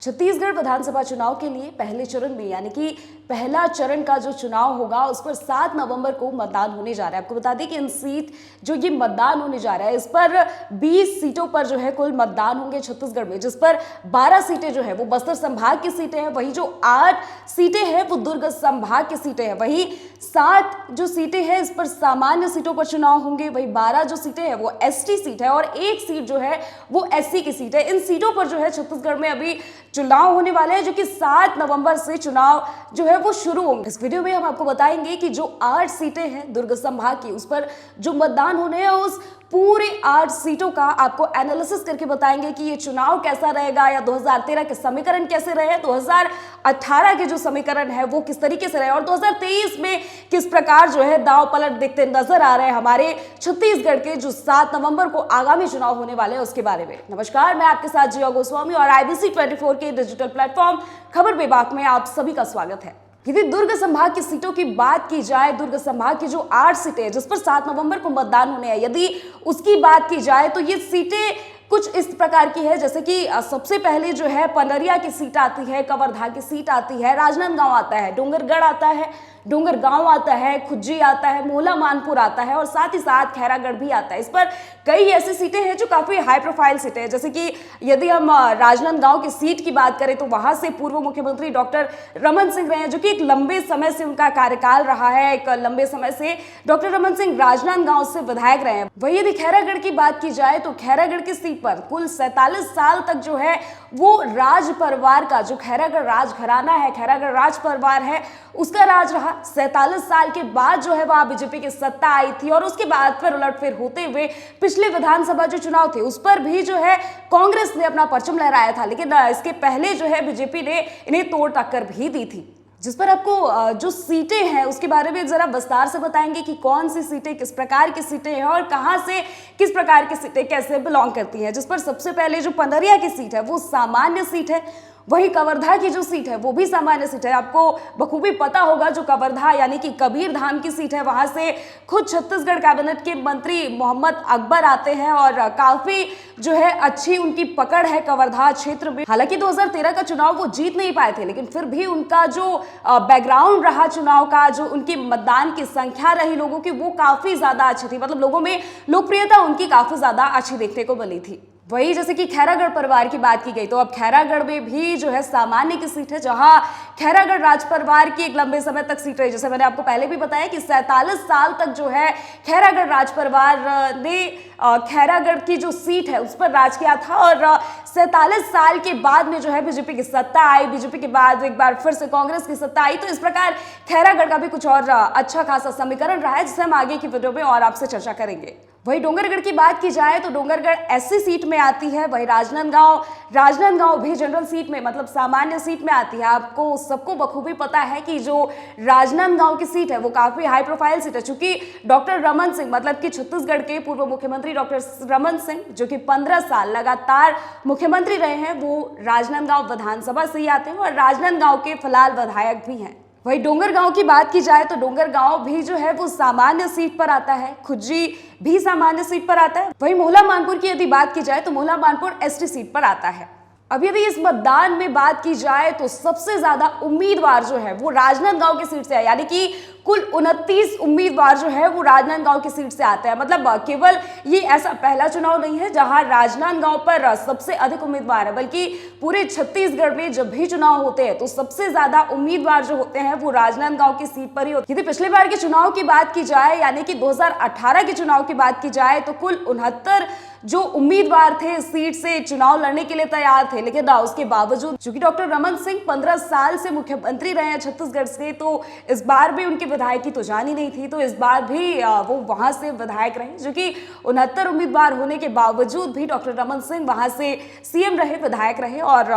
छत्तीसगढ़ विधानसभा चुनाव के लिए पहले चरण में यानी कि पहला चरण का जो चुनाव होगा उस पर 7 नवंबर को मतदान होने जा रहा है। आपको बता दें कि इन सीट जो ये मतदान होने जा रहा है इस पर 20 सीटों पर जो है कुल मतदान होंगे छत्तीसगढ़ में, जिस पर 12 सीटें जो है वो बस्तर संभाग की सीटें हैं, वही जो 8 सीटें हैं वो दुर्ग संभाग की सीटें हैं, वही 7 जो सीटें हैं इस पर सामान्य सीटों पर चुनाव होंगे, वही 12 जो सीटें हैं वो एसटी सीट है और 1 सीट जो है वो एससी की सीट है। इन सीटों पर जो है छत्तीसगढ़ में अभी चुनाव होने वाले हैं, जो कि 7 नवंबर से चुनाव जो है वो शुरू होंगे। इस वीडियो में हम आपको बताएंगे कि जो 8 सीटें हैं दुर्ग संभाग की उस पर जो मतदान होने हैं उस पूरे 8 सीटों का आपको एनालिसिस करके बताएंगे कि ये चुनाव कैसा रहेगा, या 2013 के समीकरण कैसे रहे, 2018 के जो समीकरण है वो किस तरीके से रहे और 2023 में किस प्रकार जो है दाव पलट दिखते नजर आ रहे हैं हमारे छत्तीसगढ़ के जो 7 नवंबर को आगामी चुनाव होने वाले हैं उसके बारे में। नमस्कार, मैं आपके साथ जिया गोस्वामी और IBC 24 के डिजिटल प्लेटफॉर्म खबर बेबाक में आप सभी का स्वागत है। यदि दुर्ग संभाग की सीटों की बात की जाए, दुर्ग संभाग की जो 8 सीटें हैं जिस पर 7 नवंबर को मतदान होने हैं, यदि उसकी बात की जाए तो ये सीटें कुछ इस प्रकार की है, जैसे कि सबसे पहले जो है पनरिया की सीट आती है, कवर्धा की सीट आती है, राजनांदगांव आता है, डोंगरगढ़ आता है, डोंगरगांव आता है, खुज्जी आता है, मोहला मानपुर आता है और साथ ही साथ खैरागढ़ भी आता है। इस पर कई ऐसी सीटें हैं जो काफी हाई प्रोफाइल सीटें हैं, जैसे कि यदि हम राजनांदगांव की सीट की बात करें तो वहां से पूर्व मुख्यमंत्री डॉक्टर रमन सिंह रहे हैं, जो कि एक लंबे समय से उनका कार्यकाल रहा है, एक लंबे समय से डॉक्टर रमन सिंह राजनांदगांव से विधायक रहे हैं। वही यदि खैरागढ़ की बात की जाए तो खैरागढ़ की सीट पर कुल 47 साल तक जो है वो राज परिवार का जो खैरागढ़ राजघराना है, खैरागढ़ राज परिवार है, उसका राज रहा। 47 साल के बाद जो है वहां बीजेपी की सत्ता आई थी और उसके बाद फिर उलटफेर होते हुए पिछले विधानसभा जो चुनाव थे उस पर भी जो है कांग्रेस ने अपना परचम लहराया था, लेकिन इसके पहले जो है बीजेपी ने इन्हें तोड़ टक्कर भी दी थी। जिस पर आपको जो सीटें हैं उसके बारे में जरा विस्तार से बताएंगे कि कौन सी सीटें किस प्रकार की सीटें हैं और कहां से किस प्रकार की सीटें कैसे बिलोंग करती हैं। जिस पर सबसे पहले जो पनरिया की सीट है वो सामान्य सीट है, वही कवर्धा की जो सीट है वो भी सामान्य सीट है। आपको बखूबी पता होगा जो कवर्धा यानी कि कबीरधाम की सीट है वहां से खुद छत्तीसगढ़ कैबिनेट के मंत्री मोहम्मद अकबर आते हैं और काफी जो है अच्छी उनकी पकड़ है कवर्धा क्षेत्र में। हालांकि 2013 का चुनाव वो जीत नहीं पाए थे, लेकिन फिर भी उनका जो बैकग्राउंड रहा चुनाव का, जो उनकी मतदान की संख्या रही लोगों की वो काफी ज्यादा अच्छी थी, मतलब लोगों में लोकप्रियता उनकी काफी ज्यादा अच्छी देखने को मिली थी। वही जैसे कि खैरागढ़ परिवार की बात की गई तो अब खैरागढ़ में भी जो है सामान्य की सीट है, जहां खैरागढ़ राज परिवार की एक लंबे समय तक सीट रही। जैसे मैंने आपको पहले भी बताया कि 47 साल तक जो है खैरागढ़ राज परिवार ने खैरागढ़ की जो सीट है उस पर राज किया था और 47 साल के बाद में जो है बीजेपी की सत्ता आई, बीजेपी के बाद एक बार फिर से कांग्रेस की सत्ता आई, तो इस प्रकार खैरागढ़ का भी कुछ और अच्छा खासा समीकरण रहा है जिसे हम आगे की वीडियो में और आपसे चर्चा करेंगे। वही डोंगरगढ़ की बात की जाए तो डोंगरगढ़ एससी सीट में आती है, वही राजनांदगांव भी जनरल सीट में मतलब सामान्य सीट में आती है। आपको सबको बखूबी पता है कि जो राजनांदगांव की सीट है वो काफी हाई प्रोफाइल सीट है, चूंकि डॉक्टर रमन सिंह मतलब कि छत्तीसगढ़ के पूर्व मुख्यमंत्री डॉक्टर रमन सिंह जो कि 15 साल लगातार मुख्यमंत्री रहे हैं वो राजनांदगांव विधानसभा से ही आते हैं और राजनांदगांव के फिलहाल विधायक भी हैं। वही डोंगरगांव की बात की जाए तो डोंगरगांव भी जो है वो सामान्य सीट पर आता है, खुज्जी भी सामान्य सीट पर आता है। वही मोहला मानपुर की यदि बात की जाए तो मोहला मानपुर एसटी सीट पर आता है। अब यदि इस मतदान में बात की जाए तो सबसे ज्यादा उम्मीदवार जो है वो राजनांदगांव की सीट से है, यानी कि कुल 29 उम्मीदवार जो है वो राजनांदगांव की सीट से आते हैं। मतलब केवल ये ऐसा पहला चुनाव नहीं है जहां राजनांदगांव पर सबसे अधिक उम्मीदवार है, बल्कि पूरे छत्तीसगढ़ में जब भी चुनाव होते हैं तो सबसे ज्यादा उम्मीदवार जो होते हैं वो राजनांदगांव की सीट पर ही होते हैं। यदि पिछले बार के चुनाव की बात की जाए यानी कि 2018 के चुनाव की बात की जाए तो कुल 69 जो उम्मीदवार थे इस सीट से चुनाव लड़ने के लिए तैयार थे, लेकिन उसके बावजूद चूंकि डॉक्टर रमन सिंह 15 साल से मुख्यमंत्री रहे हैं छत्तीसगढ़ से, तो इस बार भी उनकी विधायकी तो जानी नहीं थी, तो इस बार भी वो वहां से विधायक रहे, जो कि 69 उम्मीदवार होने के बावजूद भी डॉक्टर रमन सिंह वहां से सीएम रहे, विधायक रहे। और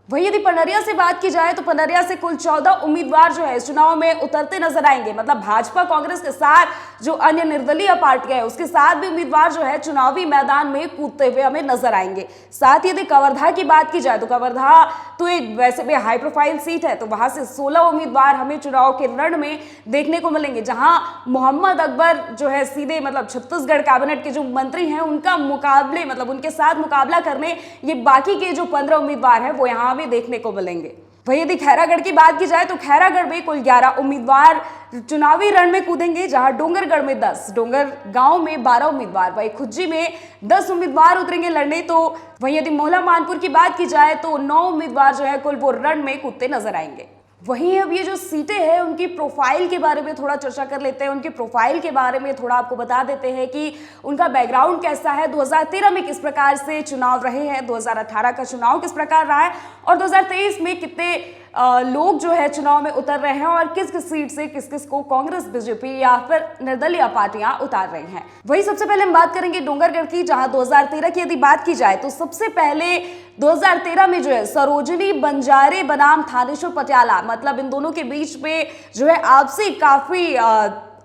वही यदि पनरिया से बात की जाए तो पनरिया से कुल 14 उम्मीदवार जो है इस चुनाव में उतरते नजर आएंगे, मतलब भाजपा कांग्रेस के साथ जो अन्य निर्दलीय पार्टियां है उसके साथ भी उम्मीदवार जो है चुनावी मैदान में कूदते हुए हमें नजर आएंगे। साथ ही यदि कवर्धा की बात की जाए तो कवर्धा तो एक वैसे भी हाई प्रोफाइल सीट है, तो वहां से 16 उम्मीदवार हमें चुनाव के रण में देखने को मिलेंगे, जहां मोहम्मद अकबर जो है सीधे मतलब छत्तीसगढ़ कैबिनेट के जो मंत्री हैं उनका मुकाबले मतलब उनके साथ मुकाबला करने ये बाकी के जो 15 उम्मीदवार हैं वो यहाँ भी देखने को मिलेंगे। वही यदि खैरागढ़ की बात की जाए तो खैरागढ़ में कुल 11 उम्मीदवार चुनावी रण में कूदेंगे, जहां डोंगरगढ़ में 10, डोंगरगांव में 12 उम्मीदवार, वही खुज्जी में 10 उम्मीदवार उतरेंगे लड़ने। तो वही यदि मोहला मानपुर की बात की जाए तो 9 उम्मीदवार जो है कुल वो रण में कूदते नजर आएंगे। वहीं अब ये जो सीटें हैं उनकी प्रोफाइल के बारे में थोड़ा चर्चा कर लेते हैं। उनकी प्रोफाइल के बारे में थोड़ा आपको बता देते हैं कि उनका बैकग्राउंड कैसा है, 2013 में किस प्रकार से चुनाव रहे हैं, 2018 का चुनाव किस प्रकार रहा है और 2023 में कितने लोग जो है चुनाव में उतर रहे हैं और किस किस सीट से किस किस को कांग्रेस, बीजेपी या फिर निर्दलीय पार्टियां उतार रही हैं। वही सबसे पहले हम बात करेंगे डोंगरगढ़ की, जहां 2013 की यदि बात की जाए तो सबसे पहले 2013 में जो है सरोजिनी बंजारे बनाम थानेश्वर पटियाला, मतलब इन दोनों के बीच में जो है आपसी काफी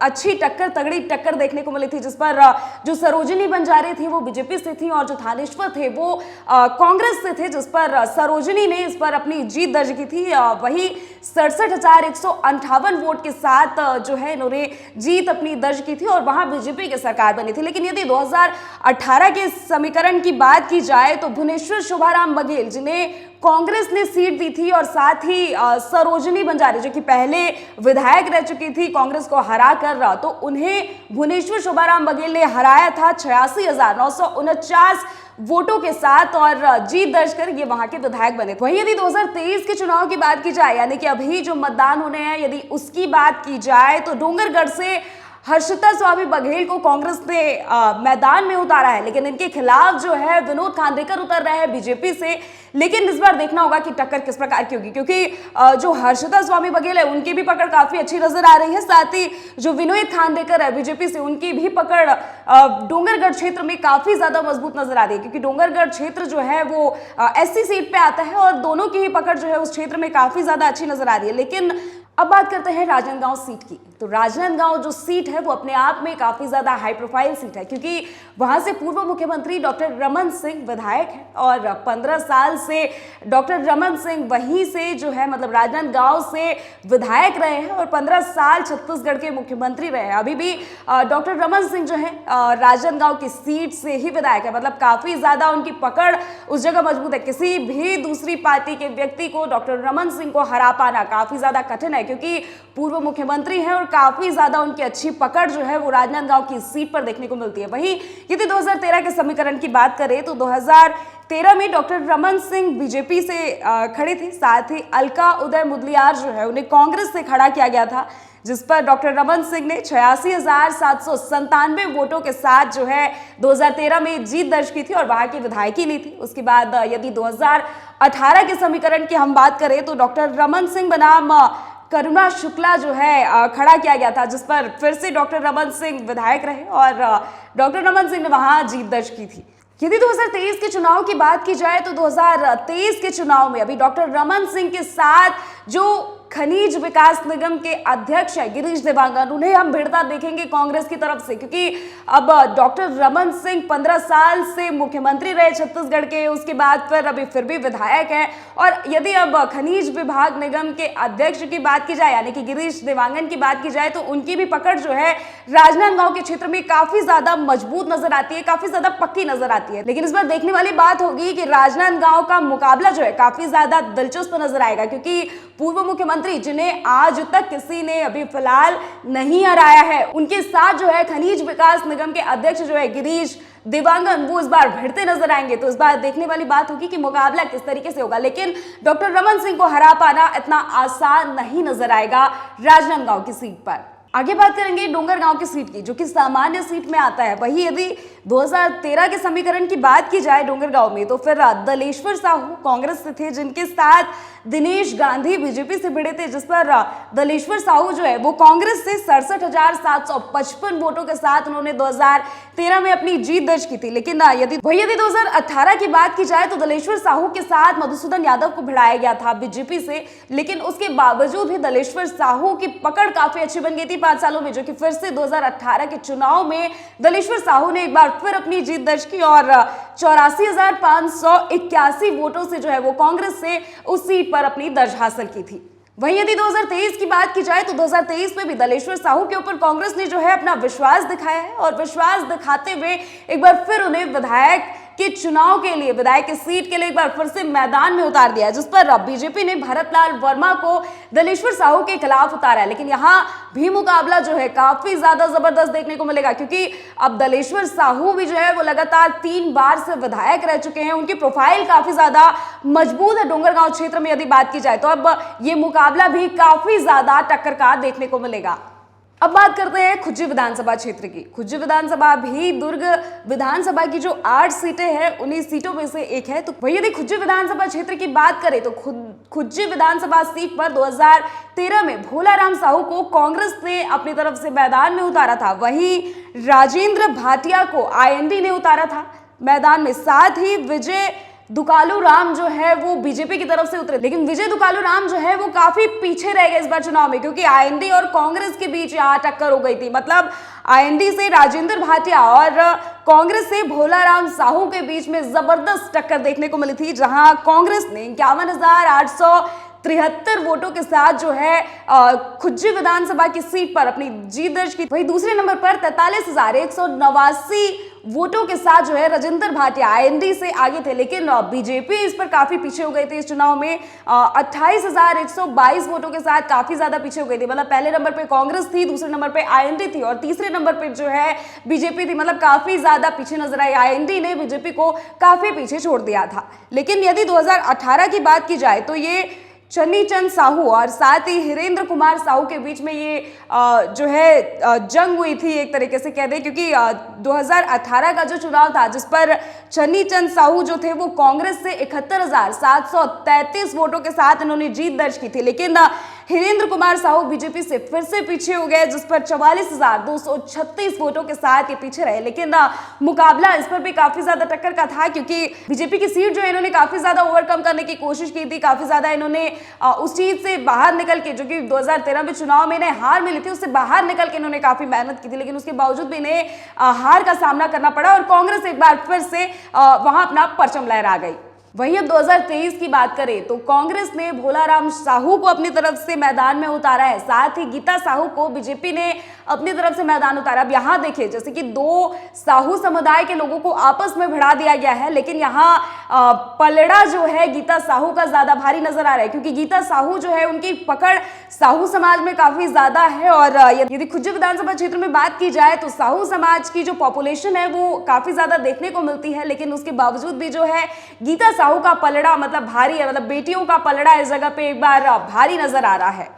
अच्छी टक्कर, तगड़ी टक्कर देखने को मिली थी, जिस पर जो सरोजिनी बंजारे थी वो बीजेपी से थी और जो थानेश्वर थे वो कांग्रेस से थे, जिस पर सरोजिनी ने इस पर अपनी जीत दर्ज की थी। वही 67,158 वोट के साथ जो है इन्होंने जीत अपनी दर्ज की थी और वहां बीजेपी की सरकार बनी थी। लेकिन यदि 2018 के समीकरण की बात की जाए तो भुवनेश्वर शोभाराम बघेल, जिन्हें कांग्रेस ने सीट दी थी, और साथ ही सरोजिनी बंजारे जो कि पहले विधायक रह चुकी थी कांग्रेस को हरा कर, तो उन्हें भुवनेश्वर शोभाराम बघेल ने हराया था 86,949 वोटों के साथ और जीत दर्ज कर ये वहां के विधायक बने। वहीं यदि 2023 के चुनाव की बात की जाए, यानी कि अभी जो मतदान होने हैं, यदि उसकी बात की जाए तो डोंगरगढ़ से हर्षिता स्वामी बघेल को कांग्रेस ने मैदान में उतारा है, लेकिन इनके खिलाफ जो है विनोद खांडेकर उतर रहे हैं बीजेपी से। लेकिन इस बार देखना होगा कि टक्कर किस प्रकार की होगी, क्योंकि जो हर्षिता स्वामी बघेल है उनकी भी पकड़ काफी अच्छी नजर आ रही है, साथ ही जो विनोद खांडेकर है बीजेपी से, उनकी भी पकड़ डोंगरगढ़ क्षेत्र में काफी ज्यादा मजबूत नजर आ रही है, क्योंकि डोंगरगढ़ क्षेत्र जो है वो एससी सीट पे आता है और दोनों की ही पकड़ जो है उस क्षेत्र में काफी ज्यादा अच्छी नजर आ रही है। लेकिन अब बात करते हैं राजनांदगांव सीट की। तो राजनांदगांव जो सीट है वो अपने आप में काफी ज्यादा हाई प्रोफाइल सीट है, क्योंकि वहां से पूर्व मुख्यमंत्री डॉक्टर रमन सिंह विधायक है और 15 साल से डॉक्टर रमन सिंह वहीं से जो है मतलब राजनांदगांव से विधायक रहे हैं और 15 साल छत्तीसगढ़ के मुख्यमंत्री रहे हैं। अभी भी डॉक्टर रमन सिंह जो है राजनांदगांव की सीट से ही विधायक है, मतलब काफी ज्यादा उनकी पकड़ उस जगह मजबूत है। किसी भी दूसरी पार्टी के व्यक्ति को डॉक्टर रमन सिंह को हरा पाना काफी ज्यादा कठिन है, क्योंकि पूर्व मुख्यमंत्री हैं और काफी ज्यादा उनकी अच्छी पकड़ जो है वो राजनांदगांव की सीट पर देखने को मिलती है। वहीं यदि 2013 के समीकरण की बात करें तो 2013 में डॉक्टर रमन सिंह बीजेपी से खड़े थे, साथ ही अलका उदय मुदलियार जो है उन्हें कांग्रेस से खड़ा किया गया था, जिस पर डॉक्टर रमन सिंह ने 86,797 वोटों के साथ जो है 2013 में जीत दर्ज की थी और वहां की विधायकी ली थी। उसके बाद यदि 2018 के समीकरण की हम बात करें तो डॉक्टर रमन सिंह बनाम करुणा शुक्ला जो है खड़ा किया गया था, जिस पर फिर से डॉक्टर रमन सिंह विधायक रहे और डॉक्टर रमन सिंह ने वहां जीत दर्ज की थी। यदि 2023 के चुनाव की बात की जाए तो 2023 के चुनाव में अभी डॉक्टर रमन सिंह के साथ जो खनिज विकास निगम के अध्यक्ष है गिरीश देवांगन, उन्हें हम भिड़ता देखेंगे कांग्रेस की तरफ से, क्योंकि अब डॉक्टर रमन सिंह 15 साल से मुख्यमंत्री रहे छत्तीसगढ़ के, उसके बाद फिर भी विधायक है। और यदि अब खनिज विभाग निगम के अध्यक्ष की बात की जाए यानी कि गिरीश देवांगन की बात की जाए तो उनकी भी पकड़ जो है राजनांदगांव के क्षेत्र में काफी ज्यादा मजबूत नजर आती है, काफी ज्यादा पक्की नजर आती है। लेकिन इस बार देखने वाली बात होगी कि राजनांदगांव का मुकाबला जो है काफी ज्यादा दिलचस्प नजर आएगा, क्योंकि पूर्व मुख्यमंत्री जिन्हें आज तक किसी ने अभी फिलहाल नहीं हराया है, उनके साथ जो है खनिज विकास निगम के अध्यक्ष जो है गिरीश देवांगन, वो इस बार भिड़ते नजर आएंगे। तो इस बार देखने वाली बात होगी कि मुकाबला किस तरीके से होगा, लेकिन डॉक्टर रमन सिंह को हरा पाना इतना आसान नहीं नजर आएगा राजनांदगांव की सीट पर। आगे बात करेंगे डोंगरगांव की सीट की, जो कि सामान्य सीट में आता है। वही यदि 2013 के समीकरण की बात की जाए डोंगरगांव में तो फिर दलेश्वर साहू कांग्रेस से थे, जिनके साथ दिनेश गांधी बीजेपी से भिड़े थे, जिस पर दलेश्वर साहू जो है वो कांग्रेस से 67,755 वोटों के साथ उन्होंने 2013 में अपनी जीत दर्ज की थी। लेकिन यदि 2018 की बात की जाए तो दलेश्वर साहू के साथ मधुसूदन यादव को भिड़ाया गया था बीजेपी से, लेकिन उसके बावजूद भी दलेश्वर साहू की पकड़ काफी अच्छी बन गई थी। 5 सालों में, जो कि फिर से 2018 के चुनाव में दलेश्वर साहू ने एक बार फिर अपनी जीत दर्ज की और 84,581 वोटों से जो है वो कांग्रेस से उस सीट पर अपनी दर्ज हासिल की थी। वहीं यदि 2023 की बात की जाए तो 2023 में भी दलेश्वर साहू के ऊपर कांग्रेस ने जो है अपना विश्वास दिखाया है और विश्वास दिखाते हुए एक बार फिर उन्हें विधायक के चुनाव के लिए, विधायक की सीट के लिए एक बार फिर से मैदान में उतार दिया, जिस पर बीजेपी ने भरतलाल वर्मा को दलेश्वर साहू के खिलाफ उतारा है। लेकिन यहाँ भी मुकाबला जो है काफी ज्यादा जबरदस्त देखने को मिलेगा, क्योंकि अब दलेश्वर साहू भी जो है वो लगातार 3 बार से विधायक रह चुके हैं। उनकी प्रोफाइल काफी ज्यादा मजबूत है डोंगरगांव क्षेत्र में यदि बात की जाए तो। अब ये मुकाबला भी काफी ज्यादा टक्कर का देखने को मिलेगा। अब बात करते हैं खुज्जी विधानसभा क्षेत्र की। खुज्जी विधानसभा भी दुर्ग विधानसभा की जो 8 सीटें हैं उन्हीं सीटों में से एक है। तो वही यदि खुज्जी विधानसभा क्षेत्र की बात करें तो खुज्जी विधानसभा सीट पर 2013 में भोलाराम साहू को कांग्रेस ने अपनी तरफ से मैदान में उतारा था। वहीं राजेंद्र भाटिया को आईएनडी ने उतारा था मैदान में। साथ ही विजय दुकालू राम जो है वो बीजेपी की तरफ से उतरे, लेकिन विजय दुकालू राम जो है वो काफी पीछे रह गए इस बार चुनाव में, क्योंकि आईएनडी और कांग्रेस के बीच यहाँ टक्कर हो गई थी। मतलब आईएनडी से राजेंद्र भाटिया और कांग्रेस से भोलाराम साहू के बीच में जबरदस्त टक्कर देखने को मिली थी, जहां कांग्रेस ने 51,873 वोटों के साथ जो है खुज्जी विधानसभा की सीट पर अपनी जीत दर्ज की। वही दूसरे नंबर पर 43,189 वोटों के साथ जो है राजेंद्र भाटिया आईएनडी से आगे थे, लेकिन बीजेपी इस पर काफी पीछे हो गई थी। इस चुनाव में 28,122 वोटों के साथ काफी ज्यादा पीछे हो गई थी। मतलब पहले नंबर पे कांग्रेस थी, दूसरे नंबर पे आईएनडी थी और तीसरे नंबर पे जो है बीजेपी थी। मतलब काफी ज्यादा पीछे नजर आई। आईएनडी ने बीजेपी को काफी पीछे छोड़ दिया था। लेकिन यदि 2018 की बात की जाए तो ये चन्नी चंद साहू और साथ ही हिरेंद्र कुमार साहू के बीच में ये जो है जंग हुई थी एक तरीके से कह दें, क्योंकि 2018 का जो चुनाव था जिस पर चन्नी चंद साहू जो थे वो कांग्रेस से 71,733 वोटों के साथ इन्होंने जीत दर्ज की थी। लेकिन हिरेंद्र कुमार साहू बीजेपी से फिर से पीछे हो गए, जिस पर 44,236 वोटों के साथ ये पीछे रहे। लेकिन मुकाबला इस पर भी काफी ज्यादा टक्कर का था, क्योंकि बीजेपी की सीट जो है इन्होंने काफी ज्यादा ओवरकम करने की कोशिश की थी। काफी ज्यादा इन्होंने उस चीज से बाहर निकल के, जो कि 2013 में चुनाव में इन्हें हार मिली थी, उससे बाहर निकल के इन्होंने काफी मेहनत की थी। लेकिन उसके बावजूद भी इन्हें हार का सामना करना पड़ा और कांग्रेस एक बार फिर से वहां अपना परचम लहरा गई। वहीं अब 2023 की बात करें तो कांग्रेस ने भोलाराम साहू को अपनी तरफ से मैदान में उतारा है, साथ ही गीता साहू को बीजेपी ने अपनी तरफ से मैदान उतारा। अब यहाँ देखिए जैसे कि 2 साहू समुदाय के लोगों को आपस में भिड़ा दिया गया है, लेकिन यहाँ पलड़ा जो है गीता साहू का ज्यादा भारी नजर आ रहा है, क्योंकि गीता साहू जो है उनकी पकड़ साहू समाज में काफी ज्यादा है। और यदि खुज्जी विधानसभा क्षेत्र में बात की जाए तो साहू समाज की जो पॉपुलेशन है वो काफी ज्यादा देखने को मिलती है, लेकिन उसके बावजूद भी जो है गीता साहू का पलड़ा मतलब भारी है। मतलब बेटियों का पलड़ा इस जगह पे एक बार भारी नजर आ रहा है।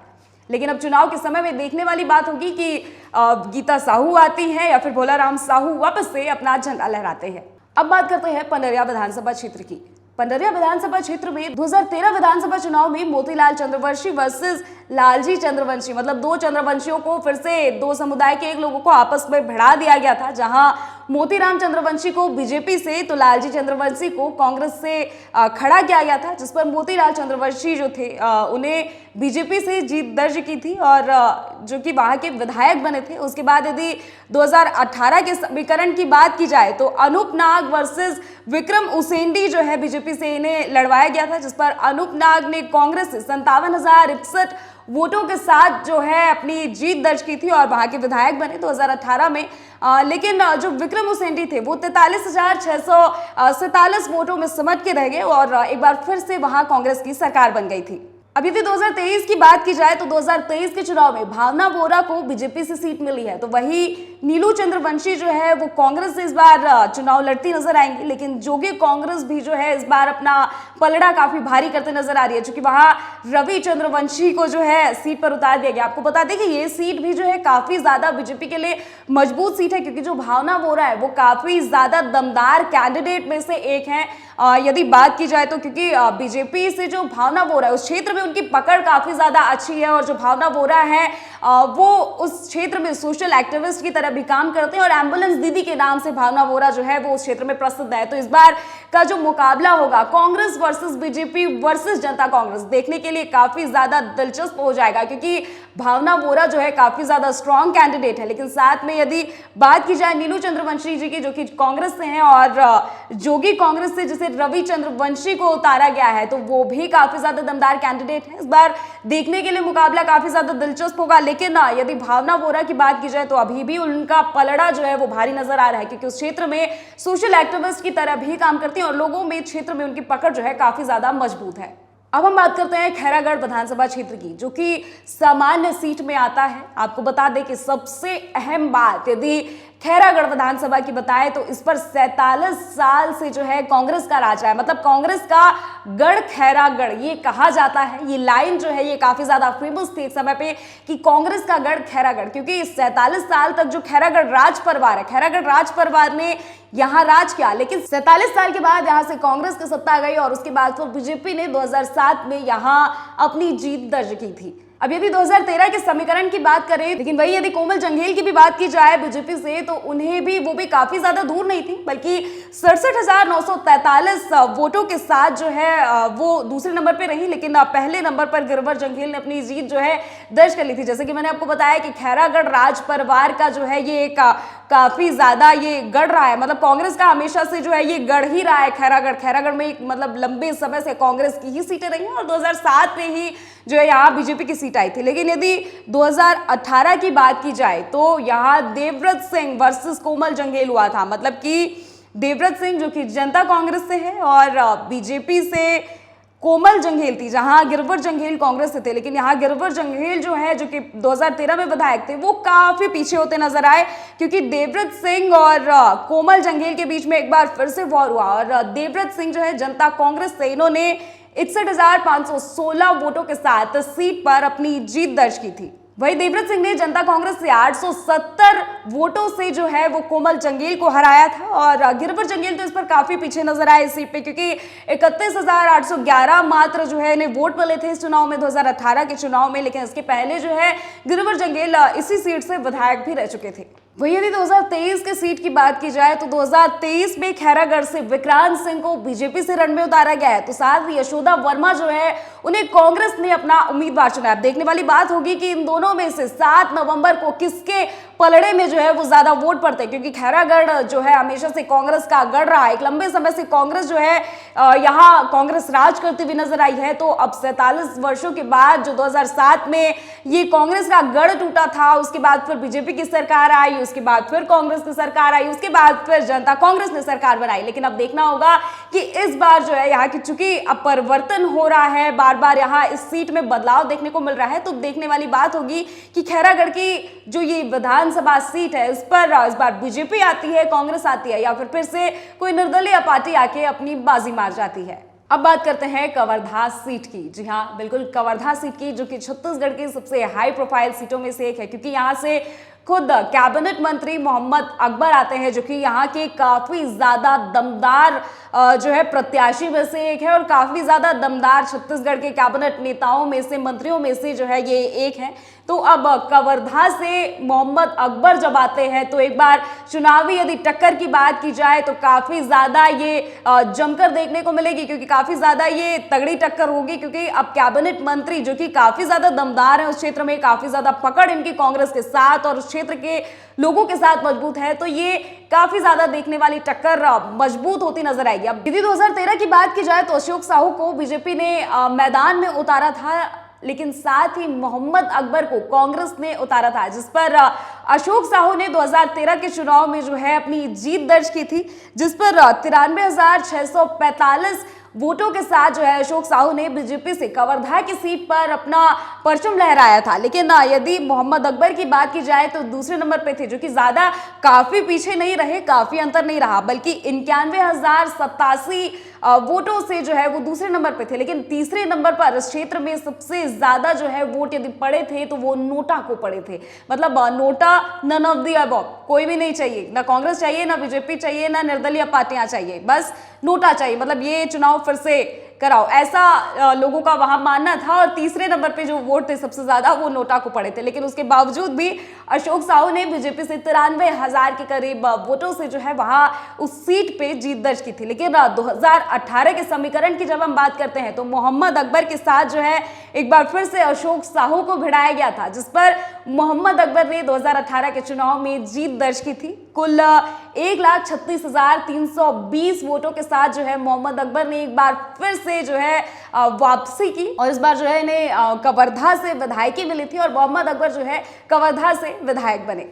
लेकिन अब चुनाव के समय में देखने वाली बात होगी कि गीता साहू आती हैं या फिर भोलाराम साहू वापस से अपना झंडा लहराते हैं। अब बात करते हैं पंडरिया विधानसभा क्षेत्र की। पंडरिया विधानसभा क्षेत्र में 2013 विधानसभा चुनाव में मोतीलाल चंद्रवंशी वर्सेस लालजी चंद्रवंशी, मतलब 2 चंद्रवंशियों को फिर से 2 समुदाय के एक लोगों को आपस में भिड़ा दिया गया था, जहां मोतीराम चंद्रवंशी को बीजेपी से तो लालजी चंद्रवंशी को कांग्रेस से खड़ा किया गया था, जिस पर मोतीलाल चंद्रवंशी जो थे उन्हें बीजेपी से जीत दर्ज की थी और जो कि वहां के विधायक बने थे। उसके बाद यदि 2018 के समीकरण की बात की जाए तो अनूप नाग वर्सेस विक्रम उसेंडी जो है बीजेपी से इन्हें लड़वाया गया था, जिस पर अनूप नाग ने कांग्रेस से 57,061 वोटों के साथ जो है अपनी जीत दर्ज की थी और वहां के विधायक बने 2018 में। लेकिन जो विक्रम उसेंडी थे वो 43,647 वोटों में सिमट के रह गए और एक बार फिर से वहां कांग्रेस की सरकार बन गई थी। अब यदि 2023 की बात की जाए तो 2023 के चुनाव में भावना वोरा को बीजेपी से सीट मिली है, तो वही नीलू चंद्रवंशी जो है वो कांग्रेस से इस बार चुनाव लड़ती नजर आएंगी। लेकिन जोगी कांग्रेस भी जो है इस बार अपना पलड़ा काफी भारी करते नजर आ रही है, क्योंकि वहां रवि चंद्रवंशी को जो है सीट पर उतार दिया गया। आपको बता दें कि ये सीट भी जो है काफी ज्यादा बीजेपी के लिए मजबूत सीट है, क्योंकि जो भावना वोरा है वो काफी ज्यादा दमदार कैंडिडेट में से एक है। यदि बात की जाए तो क्योंकि बीजेपी से जो भावना वोरा है उस क्षेत्र में उनकी पकड़ काफी ज्यादा अच्छी है और जो भावना वोरा है वो उस क्षेत्र में सोशल एक्टिविस्ट की तरह भी काम करते हैं और एम्बुलेंस दीदी के नाम से भावना वोरा जो है वो उस क्षेत्र में प्रसिद्ध है। तो इस बार का जो मुकाबला होगा कांग्रेस वर्सेस बीजेपी वर्सेस जनता कांग्रेस, देखने के लिए काफी ज्यादा दिलचस्प हो जाएगा, क्योंकि भावना वोरा जो है काफी ज्यादा स्ट्रॉन्ग कैंडिडेट है। लेकिन साथ में यदि बात की जाए नीलू चंद्रवंशी जी की, जो कि कांग्रेस से हैं, और जोगी कांग्रेस से जिसे रवि चंद्रवंशी को उतारा गया है, तो वो भी काफी ज्यादा दमदार कैंडिडेट है। इस बार देखने के लिए मुकाबला काफी ज्यादा दिलचस्प होगा। लेकिन यदि भावना वोरा की बात की जाए तो अभी भी उनका पलड़ा जो है वो भारी नजर आ रहा है, क्योंकि उस क्षेत्र में सोशल एक्टिविस्ट की तरह भी काम करती हैं और लोगों में क्षेत्र में उनकी पकड़ जो है काफी ज्यादा मजबूत है। अब हम बात करते हैं खैरागढ़ विधानसभा क्षेत्र की, जो कि सामान्य सीट में आता है। आपको बता दें कि सबसे अहम बात यदि खैरागढ़ विधानसभा की बताएं तो इस पर 47 साल से जो है कांग्रेस का राज रहा है। मतलब कांग्रेस का गढ़ खैरागढ़ ये कहा जाता है। ये लाइन जो है ये काफी ज्यादा फेमस थी एक समय पे कि कांग्रेस का गढ़ खैरागढ़, क्योंकि 47 साल तक जो खैरागढ़ राज परिवार है, खैरागढ़ राज परिवार ने यहां राज किया। लेकिन 47 साल के बाद यहां से कांग्रेस की सत्ता गई और उसके बाद फिर बीजेपी ने 2007 में यहां अपनी जीत दर्ज की थी। अब यदि 2013 के समीकरण की बात करें, लेकिन वही यदि कोमल जंघेल की भी बात की जाए बीजेपी से, तो उन्हें भी वो भी काफी ज्यादा दूर नहीं थी, बल्कि 67,943 वोटों के साथ जो है वो दूसरे नंबर पे रही। लेकिन पहले नंबर पर गिरवर जंघेल ने अपनी जीत जो है दर्ज कर ली थी। जैसे कि मैंने आपको बताया कि खैरागढ़ राज परिवार का जो है ये काफी ज्यादा ये गढ़ रहा है। मतलब कांग्रेस का हमेशा से जो है ये गढ़ ही रहा है खैरागढ़। खैरागढ़ में मतलब लंबे समय से कांग्रेस की ही सीटें रही हैं और 2007 में ही जो है यहाँ बीजेपी की सीट आई थी। लेकिन यदि 2018 की बात की जाए तो यहाँ देवव्रत सिंह वर्सेस कोमल जंघेल हुआ था। मतलब कि देवव्रत सिंह जो कि जनता कांग्रेस से है और बीजेपी से कोमल जंघेल थी, जहां गिरवर जंघेल कांग्रेस से थे। लेकिन यहाँ गिरवर जंघेल जो है, जो कि 2013 में विधायक थे, वो काफी पीछे होते नजर आए, क्योंकि देवव्रत सिंह और कोमल जंघेल के बीच में एक बार फिर से वॉर हुआ और देवव्रत सिंह जो है जनता कांग्रेस से, इन्होंने 61,516 वोटों के साथ सीट पर अपनी जीत दर्ज की थी। वही देवव्रत सिंह ने जनता कांग्रेस से 870 वोटों से जो है वो कोमल जंघेल को हराया था और गिरवर जंघेल तो इस पर काफी पीछे नजर आए इस सीट पे, क्योंकि 31,811 मात्र जो है इन्हें वोट मिले थे इस चुनाव में, 2018 के चुनाव में। लेकिन इसके पहले जो है गिरवर जंघेल इसी सीट से विधायक भी रह चुके थे। वही यदि 2023 के सीट की बात की जाए तो 2023 में खैरागढ़ से विक्रांत सिंह को बीजेपी से रण में उतारा गया है। तो साथ ही यशोदा वर्मा जो है उन्हें कांग्रेस ने अपना उम्मीदवार चुना। अब देखने वाली बात होगी कि इन दोनों में से 7 नवंबर को किसके पलड़े में जो है वो ज्यादा वोट पड़ते हैं, क्योंकि खैरागढ़ जो है हमेशा से कांग्रेस का गढ़ रहा है। एक लंबे समय से कांग्रेस जो है यहाँ कांग्रेस राज करती हुई नजर आई है। तो अब 47 वर्षों के बाद जो 2007 में ये कांग्रेस का गढ़ टूटा था, उसके बाद फिर बीजेपी की सरकार आई, उसके बाद फिर कांग्रेस की सरकार आई, उसके बाद फिर जनता कांग्रेस ने सरकार बनाई। लेकिन अब देखना होगा कि इस बार जो है यहाँ की चूंकि अब परिवर्तन हो रहा है, बार बार यहाँ इस सीट में बदलाव देखने को मिल रहा है, तो देखने वाली बात होगी कि खैरागढ़ की जो ये विधानसभा सीट है इस पर इस बार बीजेपी आती है, कांग्रेस आती है, या फिर से कोई निर्दलीय पार्टी आके अपनी बाजी मार जाती है। अब बात करते हैं कवर्धा सीट की। जी हाँ, बिल्कुल कवर्धा सीट की, जो कि छत्तीसगढ़ की सबसे हाई प्रोफाइल सीटों में से एक है, क्योंकि यहाँ से खुद कैबिनेट मंत्री मोहम्मद अकबर आते हैं, जो कि यहाँ के काफी ज्यादा दमदार जो है प्रत्याशी में से एक है और काफी ज्यादा दमदार छत्तीसगढ़ के कैबिनेट नेताओं में से, मंत्रियों में से जो है ये एक है। तो अब कवर्धा से मोहम्मद अकबर जब आते हैं तो एक बार चुनावी यदि टक्कर की बात की जाए तो काफी ज्यादा ये जमकर देखने को मिलेगी, क्योंकि काफी ज्यादा ये तगड़ी टक्कर होगी, क्योंकि अब कैबिनेट मंत्री जो कि काफी ज्यादा दमदार है उस क्षेत्र में, काफी ज्यादा पकड़ इनकी कांग्रेस के साथ और उस क्षेत्र के लोगों के साथ मजबूत है, तो ये काफी ज्यादा देखने वाली टक्कर मजबूत होती नजर आएगी। अब यदि 2013 की बात की जाए तो अशोक साहू को बीजेपी ने मैदान में उतारा था, लेकिन साथ ही मोहम्मद अकबर को कांग्रेस ने उतारा था, जिस पर अशोक साहू ने 2013 के चुनाव में जो है अपनी जीत दर्ज की थी, जिस पर 93,645 वोटों के साथ जो है अशोक साहू ने बीजेपी से कवर्धा की सीट पर अपना परचम लहराया था। लेकिन यदि मोहम्मद अकबर की बात की जाए तो दूसरे नंबर पे थे, जो कि ज्यादा काफी पीछे नहीं रहे, काफी अंतर नहीं रहा, बल्कि 91,087 वोटों से जो है वो दूसरे नंबर पे थे। लेकिन तीसरे नंबर पर इस क्षेत्र में सबसे ज्यादा जो है वोट यदि पड़े थे तो वो नोटा को पड़े थे। मतलब NOTA none of the above, कोई भी नहीं चाहिए, ना कांग्रेस चाहिए, ना बीजेपी चाहिए, ना निर्दलीय पार्टियां चाहिए, बस नोटा चाहिए। मतलब ये चुनाव फिर से कराओ, ऐसा लोगों का वहां मानना था। और तीसरे नंबर पे जो वोट थे सबसे ज्यादा वो नोटा को पड़े थे, लेकिन उसके बावजूद भी अशोक साहू ने बीजेपी से 93,000 के करीब वोटों से जो है वहां उस सीट पे जीत दर्ज की थी। लेकिन 2018 के समीकरण की जब हम बात करते हैं तो मोहम्मद अकबर के साथ जो है एक बार फिर से अशोक साहू को भिड़ाया गया था, जिस पर मोहम्मद अकबर ने 2018 के चुनाव में जीत दर्ज की थी। कुल 1,36,320 वोटों के साथ जो है मोहम्मद अकबर ने एक बार फिर से जो है वापसी की, और इस बार जो है इन्हें कवर्धा से विधायकी मिली थी और मोहम्मद अकबर जो है कवर्धा से विधायक बने।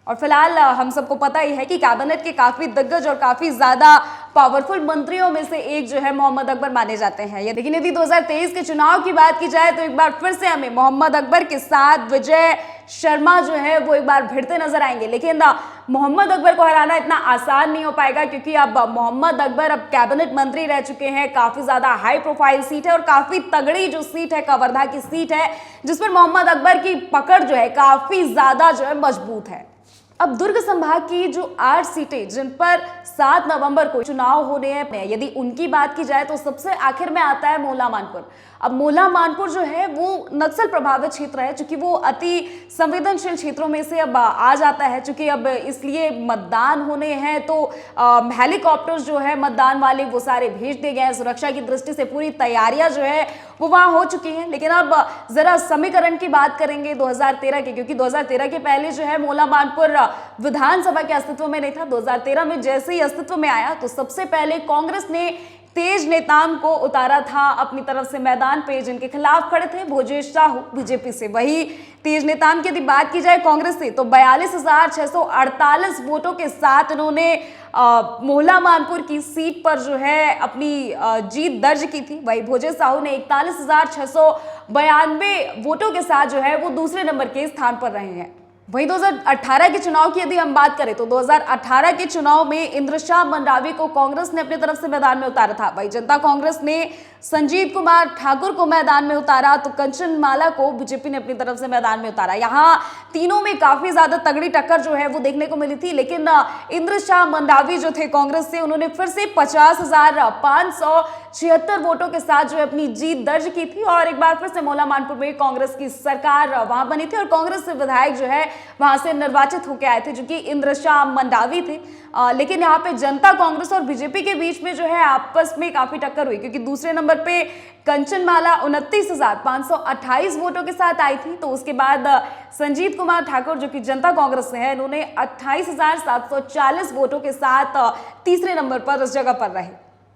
और फिलहाल हम सबको पता ही है कि कैबिनेट के काफी दिग्गज और काफी ज्यादा पावरफुल मंत्रियों में से एक जो है मोहम्मद अकबर माने जाते हैं। लेकिन यदि 2023 के चुनाव की बात की जाए तो एक बार फिर से हमें मोहम्मद अकबर के साथ विजय शर्मा जो है वो एक बार भिड़ते नजर आएंगे। लेकिन मोहम्मद अकबर को हराना इतना आसान नहीं हो पाएगा, क्योंकि अब मोहम्मद अकबर अब कैबिनेट मंत्री रह चुके हैं। काफी ज्यादा हाई प्रोफाइल सीट है और काफी तगड़ी जो सीट है कवर्धा की सीट है, जिस पर मोहम्मद अकबर की पकड़ जो है काफी ज्यादा जो है मजबूत है। अब दुर्ग संभाग की जो 8 सीटें जिन पर 7 नवंबर को चुनाव होने हैं, यदि उनकी बात की जाए तो सबसे आखिर में आता है मोला मानपुर। अब मोला मानपुर जो है वो नक्सल प्रभावित क्षेत्र है, चूंकि वो अति संवेदनशील क्षेत्रों में से अब आ जाता है। चूंकि अब इसलिए मतदान होने हैं तो हेलीकॉप्टर्स जो है मतदान वाले वो सारे भेज दिए गए हैं। सुरक्षा की दृष्टि से पूरी तैयारियां जो है वो वहां हो चुकी हैं। लेकिन अब जरा समीकरण की बात करेंगे 2013 की, क्योंकि 2013 के पहले जो है मोला मानपुर विधानसभा के अस्तित्व में नहीं था। 2013 में जैसे ही अस्तित्व में आया तो सबसे पहले कांग्रेस ने तेज नेताओं को उतारा था अपनी तरफ से मैदान पे, जिनके खिलाफ खड़े थे भोजेश साहू बीजेपी से। वही तेज नेताओं की यदि बात की जाए कांग्रेस से तो 42,648 वोटों के साथ इन्होंने मोहला मानपुर की सीट पर जो है अपनी जीत दर्ज की थी। वही भोजेश साहू ने 41,692 वोटों के साथ जो है वो दूसरे नंबर के स्थान पर रहे हैं। वहीं 2018 के चुनाव की यदि हम बात करें तो 2018 के चुनाव में इंद्रशाह मंडावी को कांग्रेस ने अपनी तरफ से मैदान में उतारा था। वहीं जनता कांग्रेस ने संजीत कुमार ठाकुर को मैदान में उतारा, तो कंचन माला को बीजेपी ने अपनी तरफ से मैदान में उतारा। यहाँ तीनों में काफी ज्यादा तगड़ी टक्कर जो है वो देखने को मिली थी। लेकिन इंद्रशाह मंडावी जो थे कांग्रेस से, उन्होंने फिर से 50,576 वोटों के साथ जो है अपनी जीत दर्ज की थी और एक बार फिर से मोला मानपुर में कांग्रेस की सरकार वहां बनी थी और कांग्रेस से विधायक जो है वहां से निर्वाचित होकर आए थे, जो कि इंद्रशाह मंडावी थे। लेकिन यहाँ पे जनता कांग्रेस और बीजेपी के बीच में जो है आपस में काफी टक्कर हुई, क्योंकि दूसरे नंबर पे कंचन माला 29,528 वोटों के साथ आई थी। तो उसके बाद संजीत कुमार ठाकुर जो कि जनता कांग्रेस से है, इन्होंने 28,740 वोटों के साथ तीसरे नंबर पर इस जगह पर रहे।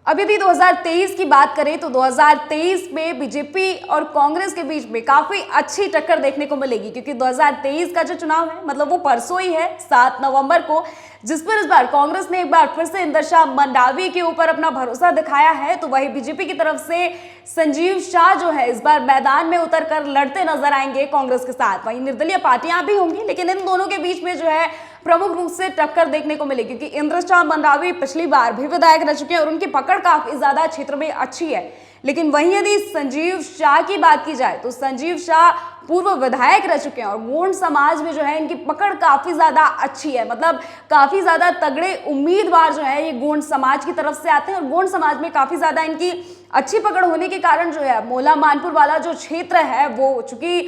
अब यदि 2023 की बात करें तो 2023 में बीजेपी और कांग्रेस के बीच में काफी अच्छी टक्कर देखने को मिलेगी, क्योंकि 2023 का जो चुनाव है मतलब वो परसों ही है 7 नवंबर को, जिस पर इस बार कांग्रेस ने एक बार फिर से इंद्रशाह मंडावी के ऊपर अपना भरोसा दिखाया है। तो वही बीजेपी की तरफ से संजीव शाह जो है इस बार मैदान में उतरकर लड़ते नजर आएंगे कांग्रेस के साथ। वहीं निर्दलीय पार्टियां भी होंगी, लेकिन इन दोनों के बीच में जो है प्रमुख रूप से टक्कर देखने को मिलेगी, क्योंकि इंद्रशाह मंडावी पिछली बार भी विधायक रह चुके हैं और उनकी पकड़ काफी ज्यादा क्षेत्र में अच्छी है। लेकिन वहीं यदि संजीव शाह की बात की जाए तो संजीव शाह पूर्व विधायक रह चुके हैं और गोंड समाज में जो है इनकी पकड़ काफी ज्यादा अच्छी है। मतलब काफी ज्यादा तगड़े उम्मीदवार जो है ये गोंड समाज की तरफ से आते हैं और गोंड समाज में काफी ज्यादा इनकी अच्छी पकड़ होने के कारण जो है मोला मानपुर वाला जो क्षेत्र है वो चूंकि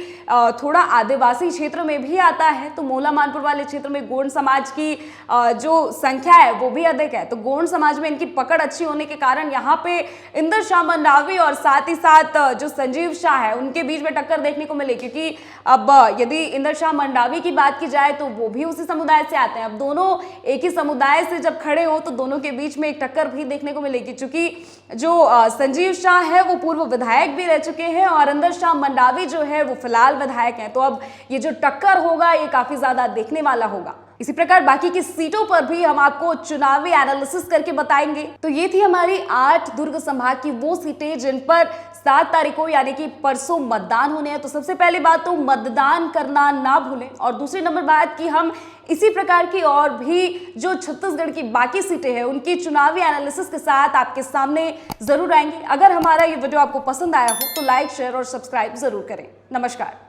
थोड़ा आदिवासी क्षेत्र में भी आता है, तो मोला मानपुर वाले क्षेत्र में गोंड समाज की जो संख्या है वो भी अधिक है। तो गोंड समाज में इनकी पकड़ अच्छी होने के कारण यहाँ पे इंद्रशाह मंडावी और साथ ही साथ जो संजीव शाह है उनके बीच में टक्कर देखने को मिले, क्योंकि अब यदि इंद्रशाह मंडावी की बात की जाए तो वो भी उसी समुदाय से आते हैं। अब दोनों एक ही समुदाय से जब खड़े हो तो दोनों के बीच में एक टक्कर भी देखने को मिलेगी, क्योंकि जो संजीव शाह है वो पूर्व विधायक भी रह चुके हैं और इंद्रशाह मंडावी जो है वो फिलहाल विधायक हैं। तो अब ये जो टक्कर होगा ये काफी ज्यादा देखने वाला होगा। इसी प्रकार बाकी की सीटों पर भी हम आपको चुनावी एनालिसिस करके बताएंगे। तो ये थी हमारी 8 दुर्ग संभाग की वो सीटें जिन पर 7 तारीख को यानी कि परसों मतदान होने हैं। तो सबसे पहली बात तो मतदान करना ना भूलें, और दूसरी नंबर बात कि हम इसी प्रकार की और भी जो छत्तीसगढ़ की बाकी सीटें हैं उनकी चुनावी एनालिसिस के साथ आपके सामने जरूर आएंगे। अगर हमारा ये वीडियो आपको पसंद आया हो तो लाइक, शेयर और सब्सक्राइब जरूर करें। नमस्कार।